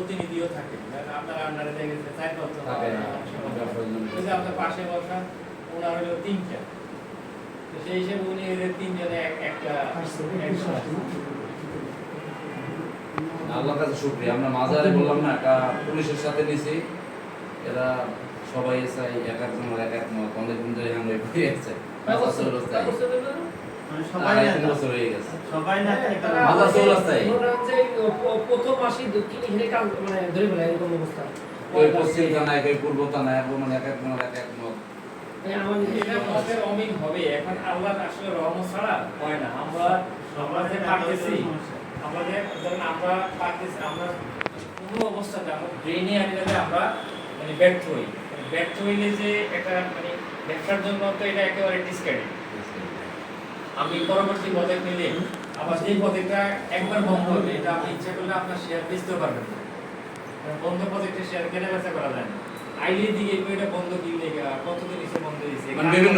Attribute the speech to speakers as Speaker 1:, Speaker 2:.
Speaker 1: প্রতিনিধিও থাকে, আপনার আন্ডারে দেখেছে 4-5 জন
Speaker 2: থাকে না।
Speaker 1: আপনার পাশে বসা ওনার হলো 3টা, তো সেই হিসেবে উনি এদের 3 জনে একটা
Speaker 2: আল্লাহর কাছে শুকরিয়া। আমরা মাজারে বললাম না একটা পুলিশের সাথে নিছি, এরা সবাই চাই এক একজনের এক এক মত, অনেক দিন ধরে আমরা হয়ে গেছে
Speaker 3: সবাই
Speaker 2: বছর হয়ে গেছে
Speaker 3: সবাই না
Speaker 2: মাজার চৌরাস্তায়
Speaker 4: প্রথম মাসে দক্ষিণ এখানে কাজ মানে ধরে ফেলে এরকম অবস্থা।
Speaker 2: ওই পশ্চিম থানায় ওই পূর্ব থানায় মানে এক এক মত এক এক মত।
Speaker 1: এটা মতের অমিল হবে। এখন আল্লাহ আসলে রহমত ছাড়া হয় না। আমরা যে পারতেছি, আমাদের ধরেন আমরা পারতেছি, আমরা কোনো অবস্থাতে আমরা ব্রেনে আনলে আমরা মানে ব্যর্থ হই। ব্যর্থ হইলে যে একটা মানে ব্যবসার জন্য তো এটা একেবারে ডিসক্রেডিট। আমি পরবর্তী পদে নিলে আবার সেই পদটা একবার বন্ধ হবে, এটা আপনি ইচ্ছা করলে আপনার শেয়ার বেচতে পারবেন না। বন্ধ পদে শেয়ার কেনা বেচা করা যায় না। আইলে দিকে এটা বন্ধ কি লেগে কতদিন এসে বন্ধ দিয়েছে,
Speaker 2: মানে বিভিন্ন